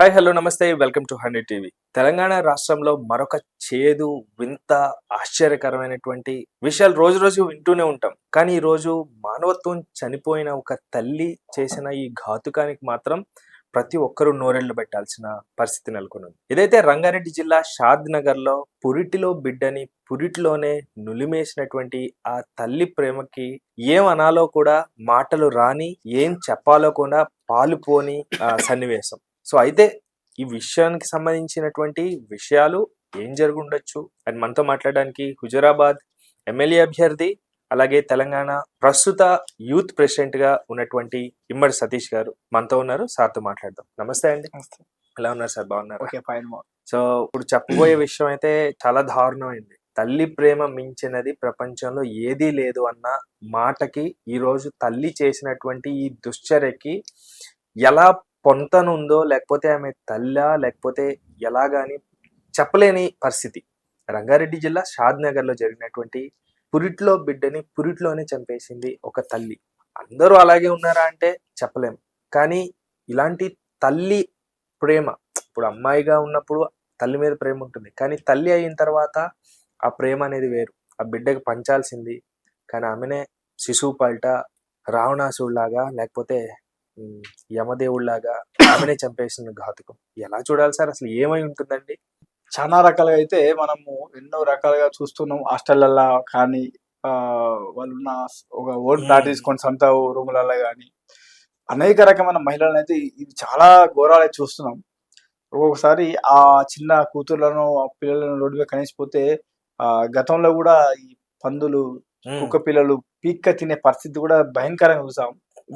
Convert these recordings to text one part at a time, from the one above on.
Hi hello నమస్తే welcome to 100 TV. Telangana రాష్ట్రంలో మరొక చేదు, వింత, ఆశ్చర్యకరమైనటువంటి విషయాలు రోజు రోజు వింటూనే ఉంటాం. కానీ ఈరోజు మానవత్వం చనిపోయిన ఒక తల్లి చేసిన ఈ ఘాతుకానికి మాత్రం ప్రతి ఒక్కరూ నోరెళ్లు పెట్టాల్సిన పరిస్థితి నెలకొన్నది. ఇదైతే రంగారెడ్డి జిల్లా షాద్ నగర్లో పురిటిలో బిడ్డని పురిటిలోనే నులిమేసినటువంటి ఆ తల్లి ప్రేమకి ఏం అనాలో కూడా మాటలు రాని, ఏం చెప్పాలో కూడా పాలుపోని సన్నివేశం. సో అయితే ఈ విషయానికి సంబంధించినటువంటి విషయాలు ఏం జరుగుండొచ్చు అని మనతో మాట్లాడడానికి హుజురాబాద్ ఎమ్మెల్యే అభ్యర్థి అలాగే తెలంగాణ ప్రస్తుత యూత్ ప్రెసిడెంట్ గా ఉన్నటువంటి ఇమ్మడి సతీష్ గారు మనతో ఉన్నారు. సార్తో మాట్లాడదాం. నమస్తే అండి. ఎలా ఉన్నారు సార్? బాగున్నారు? Okay, fine. సో ఇప్పుడు చెప్పబోయే విషయం అయితే చాలా దారుణమైంది. తల్లి ప్రేమ మించినది ప్రపంచంలో ఏదీ లేదు అన్న మాటకి ఈరోజు తల్లి చేసినటువంటి ఈ దుశ్చర్యకి ఎలా పొంతనుందో, లేకపోతే ఆమె తల్లా లేకపోతే ఎలాగాని చెప్పలేని పరిస్థితి. రంగారెడ్డి జిల్లా షాద్ నగర్ లో జరిగినటువంటి పురిట్లో బిడ్డని పురిట్లోనే చంపేసింది ఒక తల్లి. అందరూ అలాగే ఉన్నారా అంటే చెప్పలేం. కానీ ఇలాంటి తల్లి ప్రేమ, ఇప్పుడు అమ్మాయిగా ఉన్నప్పుడు తల్లి మీద ప్రేమ ఉంటుంది, కానీ తల్లి అయిన తర్వాత ఆ ప్రేమ అనేది వేరు. ఆ బిడ్డకి పంచాల్సింది, కానీ ఆమెనే శిశువు పల్ట రావణాసుడిలాగా లేకపోతే యమదేవుళ్లాగా ఆమెనే చంపేసిన ఘాతుకం. ఎలా చూడాలి సార్? అసలు ఏమై ఉంటుందండి? చాలా రకాలుగా అయితే మనము ఎన్నో రకాలుగా చూస్తున్నాం. హాస్టళ్లలో కానీ వాళ్ళున్న ఒక ఓటు దాటేసుకొని సొంత రూములలో కానీ అనేక రకమైన మహిళలను అయితే ఇది చాలా ఘోరాలు చూస్తున్నాం. ఒక్కొక్కసారి ఆ చిన్న కూతుర్లను ఆ పిల్లలను రోడ్డు మీద కనిసిపోతే గతంలో కూడా ఈ పందులు, కుక్క పిల్లలు పీక్క తినే పరిస్థితి కూడా భయంకరంగా చూసాం.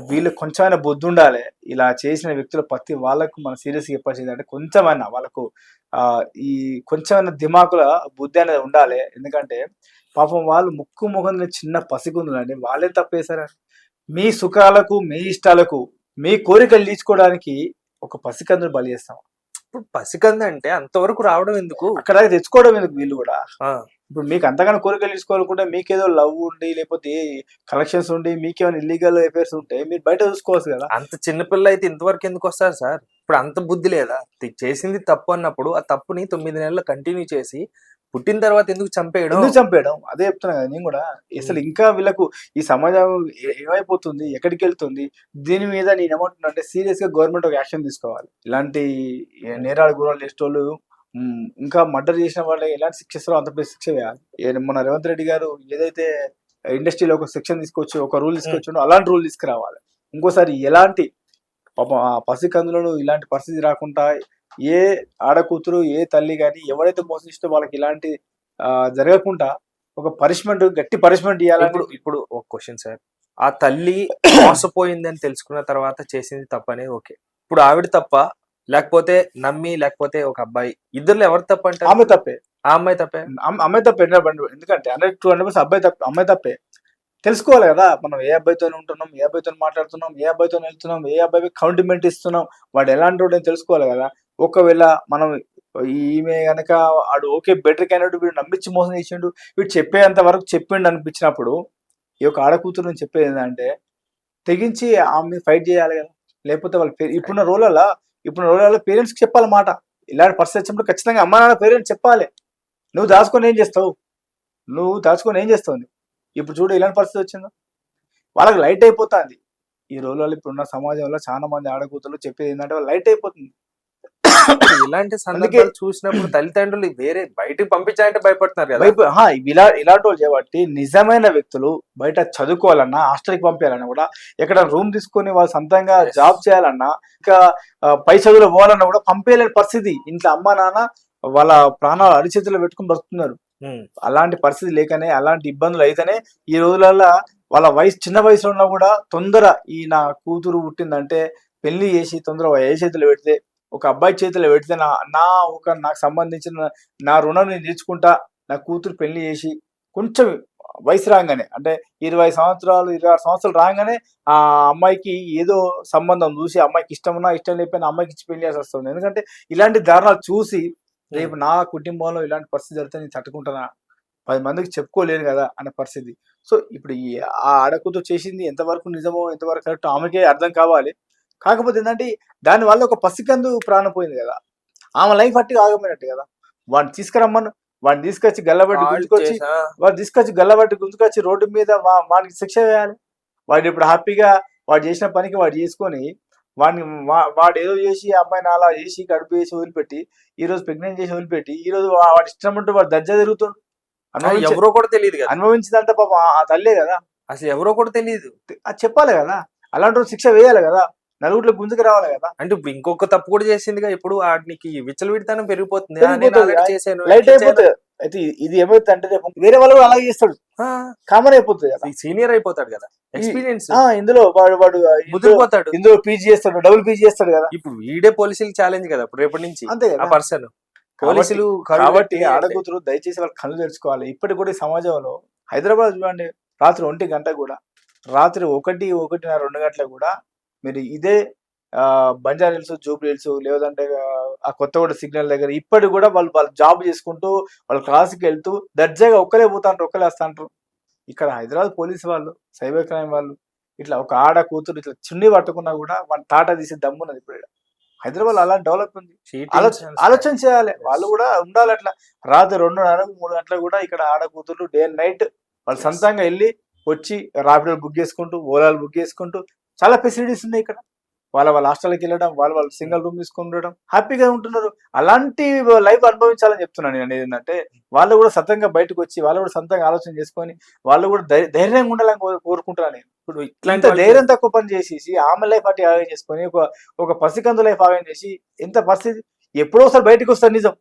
వీళ్ళకి కొంచెమైనా బుద్ధి ఉండాలి. ఇలా చేసిన వ్యక్తుల ప్రతి వాళ్ళకు మనం సీరియస్గా చెప్పాల్సింది అంటే కొంచెమైనా వాళ్ళకు ఈ కొంచెమైనా దిమాకుల బుద్ధి అనేది ఉండాలి. ఎందుకంటే పాపం వాళ్ళు ముక్కు ముఖం చిన్న పసిగుందులండి, వాళ్ళే తప్పేశారు. మీ సుఖాలకు, మీ ఇష్టాలకు, మీ కోరికలు తీర్చుకోవడానికి ఒక పసికందును బలి చేస్తాం. ఇప్పుడు పసికంద అంటే అంతవరకు రావడం ఎందుకు? అక్కడ తెచ్చుకోవడం ఎందుకు? వీళ్ళు కూడా ఇప్పుడు మీకు అంతగానో కోరికలు తీసుకోవాలనుకుంటే, మీకేదో లవ్ ఉండి లేకపోతే కలెక్షన్స్ ఉండి మీకేమైనా ఇల్లీగల్ అఫైర్స్ ఉంటే మీరు బయట చూసుకోవచ్చు కదా. అంత చిన్నపిల్ల అయితే ఇంతవరకు ఎందుకు వస్తారు సార్? ఇప్పుడు అంత బుద్ధి లేదా? చేసింది తప్పు అన్నప్పుడు ఆ తప్పుని 9 నెలలు కంటిన్యూ చేసి పుట్టిన తర్వాత ఎందుకు చంపేయడం? అదే చెప్తున్నా కదా నేను కూడా. అసలు ఇంకా వీళ్ళకు ఈ సమాజం ఏమైపోతుంది, ఎక్కడికి వెళ్తుంది, దీని మీద నేను ఏమంటున్నా అంటే సీరియస్ గా గవర్నమెంట్ ఒక యాక్షన్ తీసుకోవాలి. ఇలాంటి నేరాలు గురాలు చేసేటోళ్ళు ఇంకా మర్డర్ చేసిన వాళ్ళకి ఎలాంటి శిక్ష ఇస్తారో అంత పెద్ద శిక్ష వేయాలి. మన రేవంత్ రెడ్డి గారు ఏదైతే ఇండస్ట్రీలో ఒక సెక్షన్ తీసుకొచ్చి ఒక రూల్ తీసుకొచ్చిండో అలాంటి రూల్ తీసుకురావాలి. ఇంకోసారి ఎలాంటి పాపం ఆ పసికందులను ఇలాంటి పరిస్థితి రాకుండా ఏ ఆడకూతురు, ఏ తల్లి కానీ ఎవరైతే మోసగిస్తే వాళ్ళకి ఇలాంటి జరగకుండా ఒక పనిష్మెంట్, గట్టి పనిష్మెంట్ ఇవ్వాలని. ఇప్పుడు ఒక క్వశ్చన్ సార్, ఆ తల్లి మోసపోయిందని తెలుసుకున్న తర్వాత చేసింది తప్పనేది ఓకే. ఇప్పుడు ఆవిడ తప్ప లేకపోతే నమ్మి లేకపోతే ఒక అబ్బాయి, ఇద్దరు ఎవరు తప్ప అంటే? ఆమె తప్పే. ఆ అమ్మాయి తప్పే. అమ్మాయి తప్పే. ఎందుకంటే 100-200% అబ్బాయి తప్పే, అమ్మాయి తప్పే. తెలుసుకోవాలి కదా మనం ఏ అబ్బాయితో ఉంటున్నాం, ఏ అబ్బాయితో మాట్లాడుతున్నాం, ఏ అబ్బాయితో వెళ్తున్నాం, ఏ అబ్బాయి కౌంటిమెంట్ ఇస్తున్నాం, వాడు ఎలాంటి వాడు అని తెలుసుకోవాలి కదా. ఒకవేళ మనం ఈమె గనక వాడు ఓకే బెటర్ క్యాండిడేట్, వీడు నమ్మించి మోసం చేసిండు, వీడు చెప్పేంత వరకు చెప్పిండు అనిపించినప్పుడు ఈ యొక్క ఆడకూతురు నుంచి చెప్పేది ఏంటంటే తెగించి ఆమె ఫైట్ చేయాలి కదా. లేకపోతే వాళ్ళ ఇప్పుడున్న రోజులలో పేరెంట్స్కి చెప్పాలన్నమాట. ఇలాంటి పరిస్థితి వచ్చినప్పుడు ఖచ్చితంగా అమ్మా నాన్న పేరెంట్స్ చెప్పాలి. నువ్వు దాచుకొని ఏం చేస్తావు? ఇప్పుడు చూడు ఇలాంటి పరిస్థితి వచ్చిందో వాళ్ళకి లైట్ అయిపోతుంది. ఈ రోజుల్లో ఇప్పుడున్న సమాజంలో చాలా మంది ఆడకూతులు చెప్పేది ఏంటంటే వాళ్ళు లైట్ అయిపోతుంది. ఇలాంటి సందర్భాలు చూసినప్పుడు తల్లిదండ్రులు వేరే బయటకు పంపించాలంటే భయపడుతున్నారు కదా. ఇలాంటి వాళ్ళు చేయబట్టి నిజమైన వ్యక్తులు బయట చదువుకోవాలన్నా, హాస్టల్కి పంపించాలన్నా కూడా, ఎక్కడ రూమ్ తీసుకొని వాళ్ళు సొంతంగా జాబ్ చేయాలన్నా, ఇంకా పై చదువులో పోవాలన్నా కూడా పంపేయలేని పరిస్థితి. ఇంట్లో అమ్మా నాన్న వాళ్ళ ప్రాణాలు అరిచేతుల్లో పెట్టుకుని బతుకుతున్నారు. అలాంటి పరిస్థితి లేకనే, అలాంటి ఇబ్బందులు అయితేనే ఈ రోజులలో వాళ్ళ చిన్న వయసులో ఉన్నా కూడా తొందర ఈ నా కూతురు పుట్టిందంటే పెళ్లి చేసి తొందర ఏ చేతులు పెడితే, ఒక అబ్బాయి చేతిలో పెడితే నాకు సంబంధించిన నా రుణం నేను తీర్చుకుంటా, నా కూతురు పెళ్లి చేసి కొంచెం వయసు రాగానే అంటే 20 సంవత్సరాలు 26 సంవత్సరాలు రాగానే ఆ అమ్మాయికి ఏదో సంబంధం చూసి, అమ్మాయికి ఇష్టం లేకపోయినా అమ్మాయికి ఇచ్చి పెళ్లి చేసి వస్తుంది. ఎందుకంటే ఇలాంటి దారుణాలు చూసి రేపు నా కుటుంబంలో ఇలాంటి పరిస్థితి జరిగితే నేను తట్టుకుంటానా, 10 మందికి చెప్పుకోలేను కదా అనే పరిస్థితి. సో ఇప్పుడు ఆ ఆడకూతురు చేసింది ఎంతవరకు నిజమో ఎంతవరకు కరెక్ట్ ఆమెకే అర్థం కావాలి. కాకపోతే ఏంటంటే దాని వల్ల ఒక పసికందు ప్రాణం పోయింది కదా, ఆమె లైఫ్ అట్టి ఆగమైనట్టు కదా. వాడిని తీసుకురమ్మను, వాడిని తీసుకొచ్చి గల్లబట్టి కాల్ గుంజుకొచ్చి, చేసా వాడు తీసుకొచ్చి గల్లబట్టి గుంజుకొచ్చి రోడ్డు మీద వాడికి శిక్ష వేయాలి. వాడు ఇప్పుడు హ్యాపీగా వాడు చేసిన పనికి వాడు చేసుకొని వాడిని వాడు ఏదో చేసి ఆ అమ్మాయిని అలా చేసి కడుపు చేసి వదిలిపెట్టి ఈ రోజు ప్రెగ్నెంట్ చేసి వదిలిపెట్టి ఈ రోజు వాడి ఇష్టం ఉంటూ వాడు దర్జా తిరుగుతుండు. ఎవరో కూడా తెలియదు కదా, అనుభవించిందంతా పాపం ఆ తల్లే కదా, అసలు ఎవరో కూడా తెలియదు. అది చెప్పాలి కదా, అలాంటి రోజు శిక్ష వేయాలి కదా, నలుగురిలో గుంజుకు రావాలి కదా. అంటే ఇప్పుడు ఇంకొక తప్పు కూడా చేసిందిగా, ఇప్పుడు వాడికి విచ్చలవిడితనం పెరిగిపోతుంది. నేను పెరిగిపోతుంది. already చేశాను, లైట్ ఇట్లా అయిపోతుంది. అయితే ఇది ఏమైతే అంటే రేపు వేరే వాళ్ళు కూడా అలాగే చేస్తాడు, ఆ, కామన్ అయిపోతుంది కదా. సీనియర్ అయిపోతాడు కదా, ఎక్స్పీరియన్స్ ఇందులో వాడు వాడు ముదిరిపోతాడు. ఇందులో పీజీ చేస్తాడు, డబుల్ పీజీ చేస్తాడు కదా. ఇప్పుడు వీడే పోలీసులు ఛాలెంజ్ కదా ఇప్పుడు రేపటి నుంచి అంతే ఆ కదా. పర్సన్. పోలీసులు కాబట్టి ఆడకూతురు దయచేసి వాళ్ళ కళ్ళు తెరుచుకోవాలి. ఇప్పటికి కూడా ఈ సమాజంలో హైదరాబాద్ చూడండి, రాత్రి 1 గంట కూడా, రాత్రి 1:30, 2 గంటలకు కూడా మీరు ఇదే బంజారా హిల్స్, జూబ్లీ హిల్స్, లేదంటే ఆ కొత్తగూడ సిగ్నల్ దగ్గర ఇప్పటికి కూడా వాళ్ళు జాబ్ చేసుకుంటూ వాళ్ళ క్లాస్కి వెళ్తూ దర్జాగా ఒక్కలే పోతాంటారు, ఒక్కలే వస్తాంటారు. ఇక్కడ హైదరాబాద్ పోలీసు వాళ్ళు, సైబర్ క్రైమ్ వాళ్ళు ఇట్లా ఒక ఆడ కూతురు ఇట్లా చున్నీ పట్టుకున్నా కూడా వాళ్ళ తాట తీసి దమ్మున్నది ఇప్పుడు ఈడ. హైదరాబాద్ అలా డెవలప్ ఉంది. ఆలోచన చేయాలి, వాళ్ళు కూడా ఉండాలి అట్లా. రాత్రి 2:30, 3 గంటలకు కూడా ఇక్కడ ఆడ కూతుర్లు డే అండ్ నైట్ వాళ్ళు సొంతంగా వెళ్ళి వచ్చి ర్యాపిడో బుక్ చేసుకుంటూ, ఓలాలు బుక్ చేసుకుంటూ చాలా ఫెసిలిటీస్ ఉన్నాయి ఇక్కడ. వాళ్ళ హాస్టల్కి వెళ్ళడం, వాళ్ళు సింగిల్ రూమ్ తీసుకుని ఉండడం, హ్యాపీగా ఉంటున్నారు. అలాంటి లైఫ్ అనుభవించాలని చెప్తున్నాను నేను. ఏంటంటే వాళ్ళు కూడా సొంతంగా బయటకు వచ్చి వాళ్ళు కూడా సొంతంగా ఆలోచన చేసుకొని వాళ్ళు కూడా ధైర్యంగా ఉండాలని కోరుకుంటున్నాను నేను. ఇప్పుడు ఇట్లాంటి ధైర్యం తక్కువ పని చేసేసి ఆమె లైఫ్ అట్టి ఆగం చేసుకొని ఒక పసికందు లైఫ్ ఆగం చేసి ఎంత పరిస్థితి. ఎప్పుడోసారి బయటకు వస్తుంది నిజం,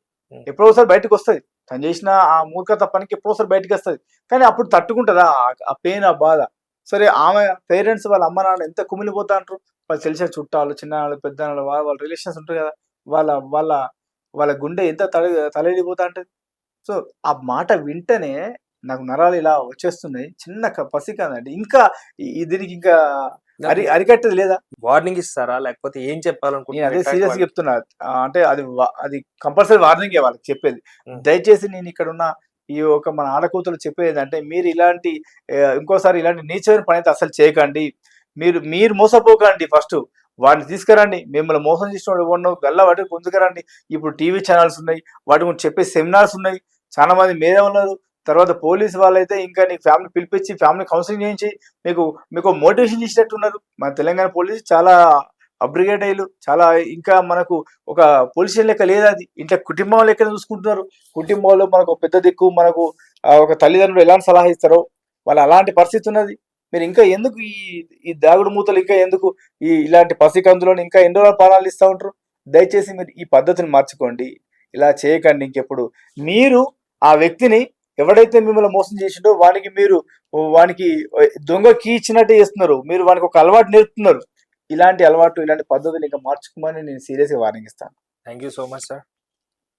ఎప్పుడోసారి బయటకు వస్తుంది. తను చేసిన ఆ మూర్ఖత పనికి ఎప్పుడోసారి బయటకు వస్తుంది. కానీ అప్పుడు తట్టుకుంటుందా ఆ పెయిన్, ఆ బాధ? సరే ఆమె పేరెంట్స్ వాళ్ళ అమ్మ నాన్న ఎంత కుమిలిపోతా అంటారు. వాళ్ళు తెలిసిన చుట్టాలు, చిన్నవాళ్ళు, పెద్దవాళ్ళు, వాళ్ళ రిలేషన్స్ ఉంటారు కదా, వాళ్ళ వాళ్ళ వాళ్ళ గుండె ఎంత తలెడిపోతా ఉంటుంది. సో ఆ మాట వింటేనే నాకు నరాలు ఇలా వచ్చేస్తున్నాయి. చిన్న పసికందండి, ఇంకా దీనికి ఇంకా అరికట్టేది లేదా? వార్నింగ్ ఇస్తారా లేకపోతే ఏం నేను చెప్పాలనుకుంటున్నా? అదే సీరియస్ చెప్తున్నా. అంటే అది కంపల్సరీ వార్నింగ్ వాళ్ళకి చెప్పేది. దయచేసి నేను ఇక్కడ ఉన్న ఈ మన ఆడకూతులు చెప్పేది అంటే మీరు ఇలాంటి ఇంకోసారి ఇలాంటి నీచమైన పని అయితే అసలు చేయకండి. మీరు మోసపోకండి. ఫస్ట్ వాడిని తీసుకురండి, మిమ్మల్ని మోసం చేసిన వాడు ఎవరినో గల్లా వాటికి పొందుకురండి. ఇప్పుడు టీవీ ఛానల్స్ ఉన్నాయి, వాటి గురించి చెప్పే సెమినార్స్ ఉన్నాయి, చాలా మంది మీరే ఉన్నారు. తర్వాత పోలీసు వాళ్ళైతే ఇంకా నీకు ఫ్యామిలీ పిలిపించి ఫ్యామిలీ కౌన్సిలింగ్ చేయించి మీకు మోటివేషన్ చేసేటట్టున్నారు. మన తెలంగాణ పోలీసు చాలా అబ్రిగేట్ అయ్యారు, చాలా ఇంకా మనకు ఒక పొలిషన్ లెక్క లేదు. అది ఇంట్లో కుటుంబం లెక్క చూసుకుంటున్నారు. కుటుంబంలో మనకు పెద్ద దిక్కు, మనకు ఒక తల్లిదండ్రులు ఎలాంటి సలహా ఇస్తారో వాళ్ళు అలాంటి పరిస్థితి ఉన్నది. మీరు ఇంకా ఎందుకు ఈ దాగుడు మూతలు, ఇంకా ఎందుకు ఇలాంటి పసికందులను ఇంకా ఎన్నో పాలనలు ఇస్తూ ఉంటారు? దయచేసి మీరు ఈ పద్ధతిని మార్చుకోండి, ఇలా చేయకండి ఇంకెప్పుడు. మీరు ఆ వ్యక్తిని ఎవడైతే మిమ్మల్ని మోసం చేసిండో వానికి దొంగ కీ ఇచ్చినట్టే చేస్తున్నారు. మీరు వానికి ఒక అలవాటు నేర్పుతున్నారు. ఇలాంటి అలవాటు, ఇలాంటి పద్ధతులు ఇంకా మార్చుకోమని నేను సీరియస్గా వార్నింగ్ ఇస్తాను. Thank you so much sir.